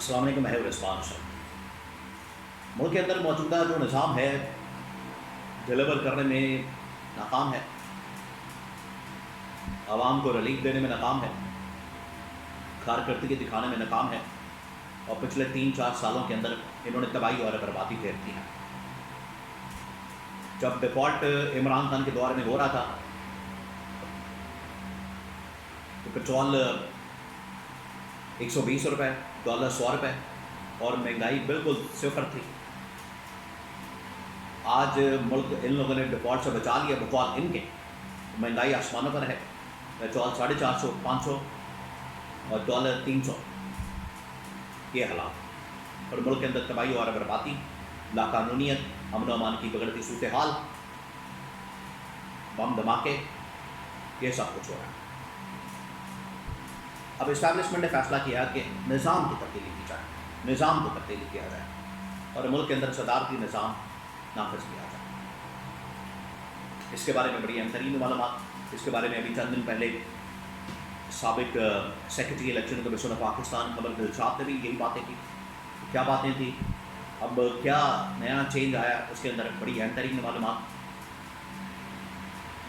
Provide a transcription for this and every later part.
السلام علیکم، میں رضوان شاہ۔ ملک کے اندر موجودہ جو نظام ہے ڈلیور کرنے میں ناکام ہے، عوام کو ریلیف دینے میں ناکام ہے، کارکردگی دکھانے میں ناکام ہے، اور پچھلے 3-4 سالوں کے اندر انہوں نے تباہی اور بربادی پھیر دی ہے۔ جب ڈیفالٹ عمران خان کے دور میں ہو رہا تھا تو پٹرول 120 روپے، ڈالر 100 روپے، اور مہنگائی بالکل صفر تھی۔ آج ملک ان لوگوں نے ڈیفالٹ سے بچا لیا، بقول ان کے مہنگائی آسمانوں پر ہے، پٹرول 450 500 اور ڈالر 300، یہ حالات، اور ملک کے اندر تباہی اور بربادی، لاقانونیت، امن و امان کی بگڑتی صورتحال، بم دھماکے، یہ سب کچھ ہو رہا ہے۔ اب اسٹیبلشمنٹ نے فیصلہ کیا کہ نظام کی تبدیلی کی جائے، نظام کو تبدیلی کیا جائے، اور ملک کے اندر صدارتی نظام نافذ کیا جائے۔ اس کے بارے میں بڑی اہم ترین معلومات، اس کے بارے میں ابھی چند دن پہلے سابق secretary election commission of Pakistan Qamar Dilshad نے بھی یہی باتیں کی۔ کیا باتیں تھیں، اب کیا نیا چینج آیا، اس کے اندر بڑی اہم ترین معلومات۔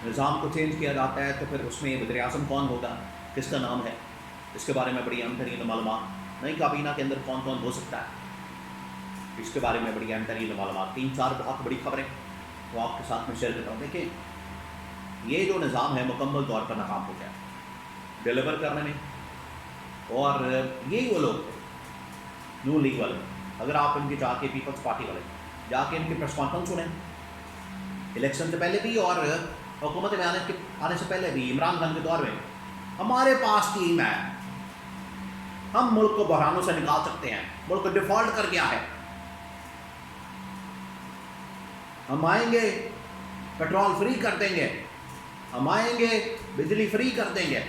نظام کو چینج کیا جاتا ہے تو پھر اس میں وزیر اعظم کون ہوگا، کس کا نام ہے، اس کے بارے میں بڑی اہم ترین معلومات۔ نئی کابینہ کے اندر کون کون ہو سکتا ہے، اس کے بارے میں بڑی اہم ترین معلومات۔ 3-4 بہت بڑی خبریں وہ آپ کے ساتھ میں شیئر کرتا ہوں۔ دیکھیں، یہ جو نظام ہے مکمل طور پر ناکام ہو گیا ڈیلیور کرنے میں، اور یہی وہ لوگ تھے نون لیگ والے، اگر آپ ان کے جا کے پیپلز پارٹی والے جا کے ان کی پریس کانفرنس سنیں، الیکشن سے پہلے بھی اور حکومت میں آنے سے پہلے بھی، عمران خان کے دور میں، ہمارے پاس ٹیم ہے، ہم ملک کو بحرانوں سے نکال سکتے ہیں، ملک کو ڈیفالٹ کر گیا ہے، ہم آئیں گے پیٹرول فری کر دیں گے، ہم آئیں گے بجلی فری کر دیں گے،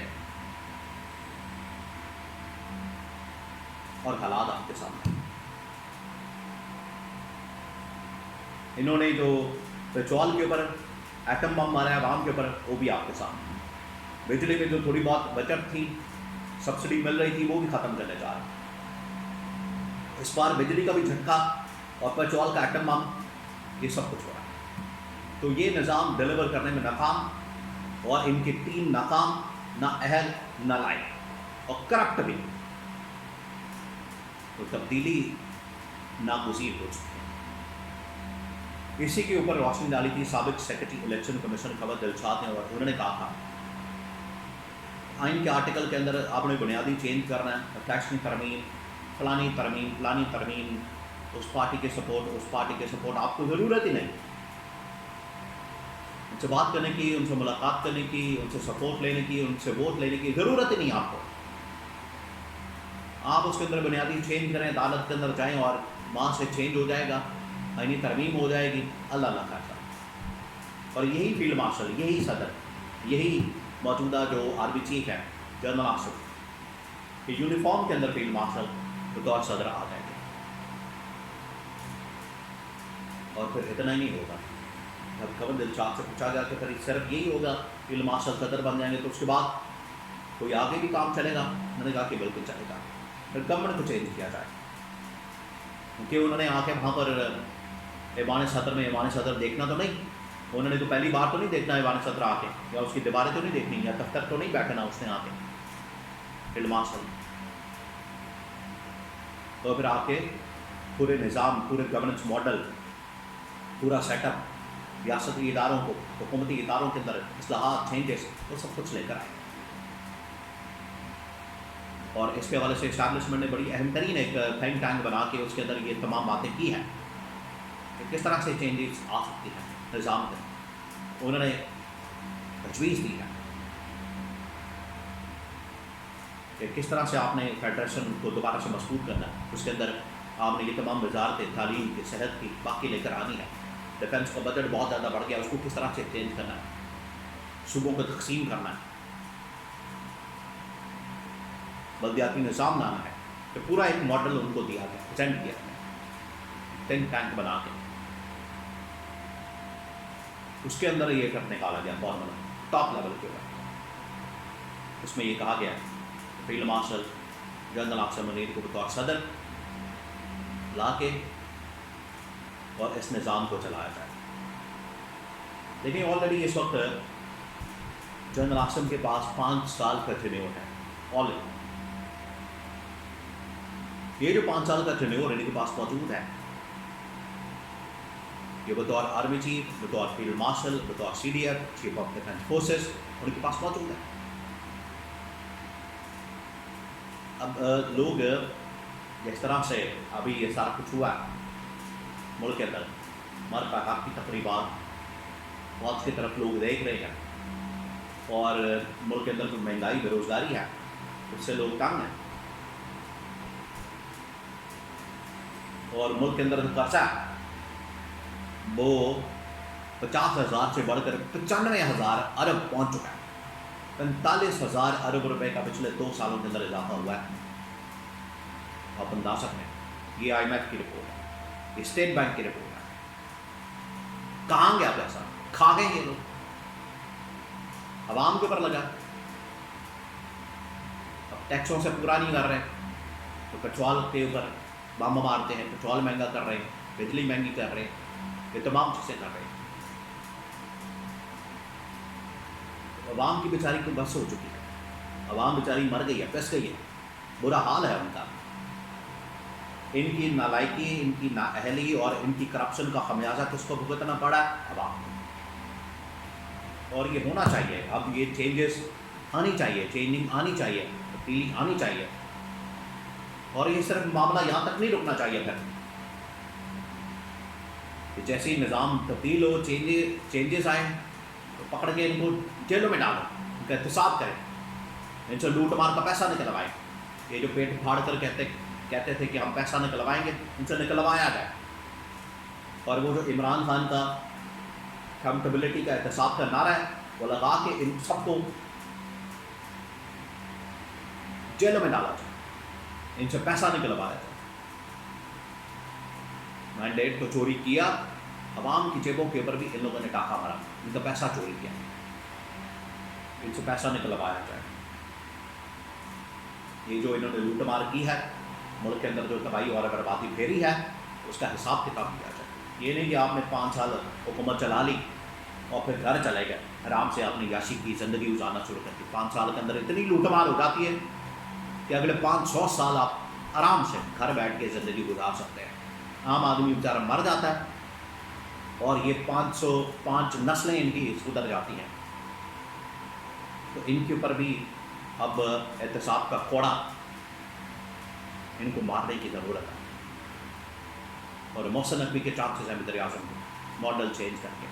اور حالات آپ کے سامنے۔ انہوں نے جو پیٹرول کے اوپر ایٹم بم مارا ہے عوام کے اوپر، وہ بھی آپ کے سامنے۔ بجلی میں جو تھوڑی بہت بچت تھی، سبسڈی مل رہی تھی، وہ بھی ختم کرنے جا رہے ہیں۔ اس بار بجلی کا بھی جھٹکا اور پیٹرول کا ایٹم بم، یہ سب کچھ ہو رہا ہے۔ تو یہ نظام ڈیلیور کرنے میں ناکام، اور ان کی ٹیم ناکام، نہ اہل نہ لائق، اور کرپٹ بھی، تو تبدیلی ناگزیر ہو چکی ہے۔ اسی کے اوپر روشنی ڈالی تھی سابق secretary election commission Qamar Dilshad نے، اور انہوں نے کہا تھا آئین کے آرٹیکل کے اندر آپ نے بنیادی چینج کرنا ہے، ٹیکس کی ترمیم، فلانی ترمیم، فلانی ترمیم، اس پارٹی کے سپورٹ، اس پارٹی کے سپورٹ، آپ کو ضرورت ہی نہیں ان سے بات کرنے کی، ان سے ملاقات کرنے کی، ان سے سپورٹ لینے کی، ان سے ووٹ لینے کی ضرورت ہی نہیں آپ کو۔ آپ اس کے اندر بنیادی چینج کریں، عدالت کے اندر جائیں، اور وہاں سے چینج ہو جائے گا، آئینی ترمیم ہو جائے گی، اللہ اللہ خیر۔ اور یہی فیلڈ مارشل، یہی صدر، یہی موجودہ جو آرمی چیف ہے جنرل آصف، کہ یونیفارم کے اندر فیلڈ مارشل بطور صدر آ جائیں گے۔ اور پھر اتنا ہی نہیں ہوگا، جب قمر دلشاد سے پوچھا گیا کہ پھر صرف یہی ہوگا، فیلڈ مارشل صدر بن جائیں گے، تو اس کے بعد کوئی آگے بھی کام چلے گا؟ میں نے کہا کہ بالکل چلے گا، پھر گورنمنٹ کو چینج کیا جائے، کیونکہ انہوں نے آ کے وہاں پر ایوان صدر میں ایوان صدر دیکھنا تو نہیں، انہوں نے تو پہلی بار تو نہیں دیکھنا ایوان صدر آ کے، یا اس کی دیواریں تو نہیں دیکھنی، یا دفتر تو نہیں بیٹھنا اس نے آ کے فیلڈ مارشل، تو پھر آ کے پورے نظام، پورے گورننس ماڈل، پورا سیٹ اپ، ریاستی اداروں کو، حکومتی اداروں کے اندر اصلاحات، چینجز، وہ سب کچھ لے کر آئے۔ اور اس کے حوالے سے اسٹیبلشمنٹ نے بڑی اہم ترین ایک تھنک ٹینک بنا کے اس کے اندر یہ تمام باتیں کی ہیں کہ کس طرح سے چینجز آ سکتی ہیں نظام میں۔ انہوں نے تجویز دی ہے کہ کس طرح سے آپ نے فیڈریشن کو دوبارہ سے مضبوط کرنا ہے، اس کے اندر آپ نے یہ تمام وزارتیں، تعلیم کی، صحت کی، باقی لے کر آنی ہے۔ ڈیفنس کا بجٹ بہت زیادہ بڑھ گیا، اس کو کس طرح سے چینج کرنا ہے، صوبوں کو تقسیم کرنا ہے، بلدیاتی نظام لانا ہے، تو پورا ایک ماڈل ان کو دیا گیا، پریزنٹ کیا گیا تھنک ٹینک بنا کے۔ اس کے اندر یہ کر نکالا گیا فارمولا ٹاپ لیول کے اوپر۔ اس میں یہ کہا گیا field marshal general Asif Munir کو بطور صدر، لا کے اور اس نظام کو چلایا جائے. لیکن آلریڈی اس وقت جنرل عاصم کے پاس 5 سال کا ٹینیور ہے. آلریڈی یہ جو 5 سال کا ٹینیور ان کے پاس موجود ہے، یہ بطور آرمی چیف، بطور فیلڈ مارشل، بطور CDF chief of defence forces ان کے پاس موجود ہے. اب لوگ جس طرح سے ابھی یہ سارا کچھ ہوا ہے ملک کے اندر، ہمارے پاک کی تقریبات موت کی طرف لوگ دیکھ رہے ہیں، اور ملک کے اندر جو مہنگائی بے روزگاری ہے اس سے لوگ تنگ ہیں، اور ملک کے اندر جو قرضہ ہے وہ 50,000 سے بڑھ کر 95,000 ارب پہنچ چکا ہے. 45,000 ارب روپے کا پچھلے 2 سالوں کے اندر اضافہ ہوا ہے. آپ اندازہ کریں، یہ IMF کی رپورٹ ہے، یہ اسٹیٹ بینک کی رپورٹ ہے. کہاں گیا پیسہ؟ کھا گئے یہ لوگ، عوام کے اوپر لگا. اب ٹیکسوں سے پورا نہیں کر رہے تو پیٹرول کے اوپر بم مارتے ہیں، پیٹرول مہنگا کر رہے ہیں، بجلی مہنگی کر رہے ہیں، یہ تمام چیزیں کر رہے ہیں. عوام کی بیچاری کو بس ہو چکی ہے، عوام بیچاری مر گئی ہے، پس گئی ہے، برا حال ہے ان کا. ان کی نالائکی، ان کی نااہلی اور ان کی کرپشن کا خمیازہ کس کو بھگتنا پڑا ہے؟ عوام کو. اور یہ ہونا چاہیے. اب یہ چینجز آنی چاہیے، چینجنگ آنی چاہیے، تبدیلی آنی چاہیے. اور یہ صرف معاملہ یہاں تک نہیں رکنا چاہیے. پھر کہ جیسے ہی نظام تبدیل ہو، چینجز آئیں تو پکڑ کے ان کو جیلوں میں ڈالو، ان کا احتساب کریں، ان سے لوٹ مار کا پیسہ نکلوائیں. یہ جو پیٹ پھاڑ کر کہتے تھے کہ ہم پیسہ نکلوائیں گے، ان سے نکلوایا جائے. اور وہ جو عمران خان کا اکاؤنٹیبلٹی کا احتساب کا نعرہ ہے وہ لگا کے ان سب کو جیلوں میں ڈالا جائے، ان سے پیسہ نکلوایا جائے. مینڈیٹ کو چوری کیا، عوام کی جیبوں کے اوپر بھی ان لوگوں نے ڈاکہ مارا، ان کا پیسہ چوری کیا، ان سے پیسہ نکلوایا جائے. یہ جو انہوں نے لوٹ مار کی ہے، ملک کے اندر جو تباہی اور بربادی پھیری ہے، اس کا حساب کتاب کیا جائے. یہ نہیں کہ آپ نے 5 سال حکومت چلا لی اور پھر گھر چلے گئے، آرام سے آپ نے یاشی کی زندگی گزارنا شروع کر دی. 5 سال کے اندر اتنی لوٹ مار ہو جاتی ہے کہ اگلے 500 سال آپ آرام سے گھر بیٹھ کے زندگی گزار سکتے ہیں. عام آدمی بیچارہ مر جاتا ہے اور یہ 505 نسلیں ان کی ادھر جاتی ہیں. تو ان کے اوپر بھی اب احتساب کا کوڑا ان کو مارنے کی ضرورت ہے. اور محسن نقوی کے چانسز ہیں وزیر اعظم کو ماڈل چینج کر کے.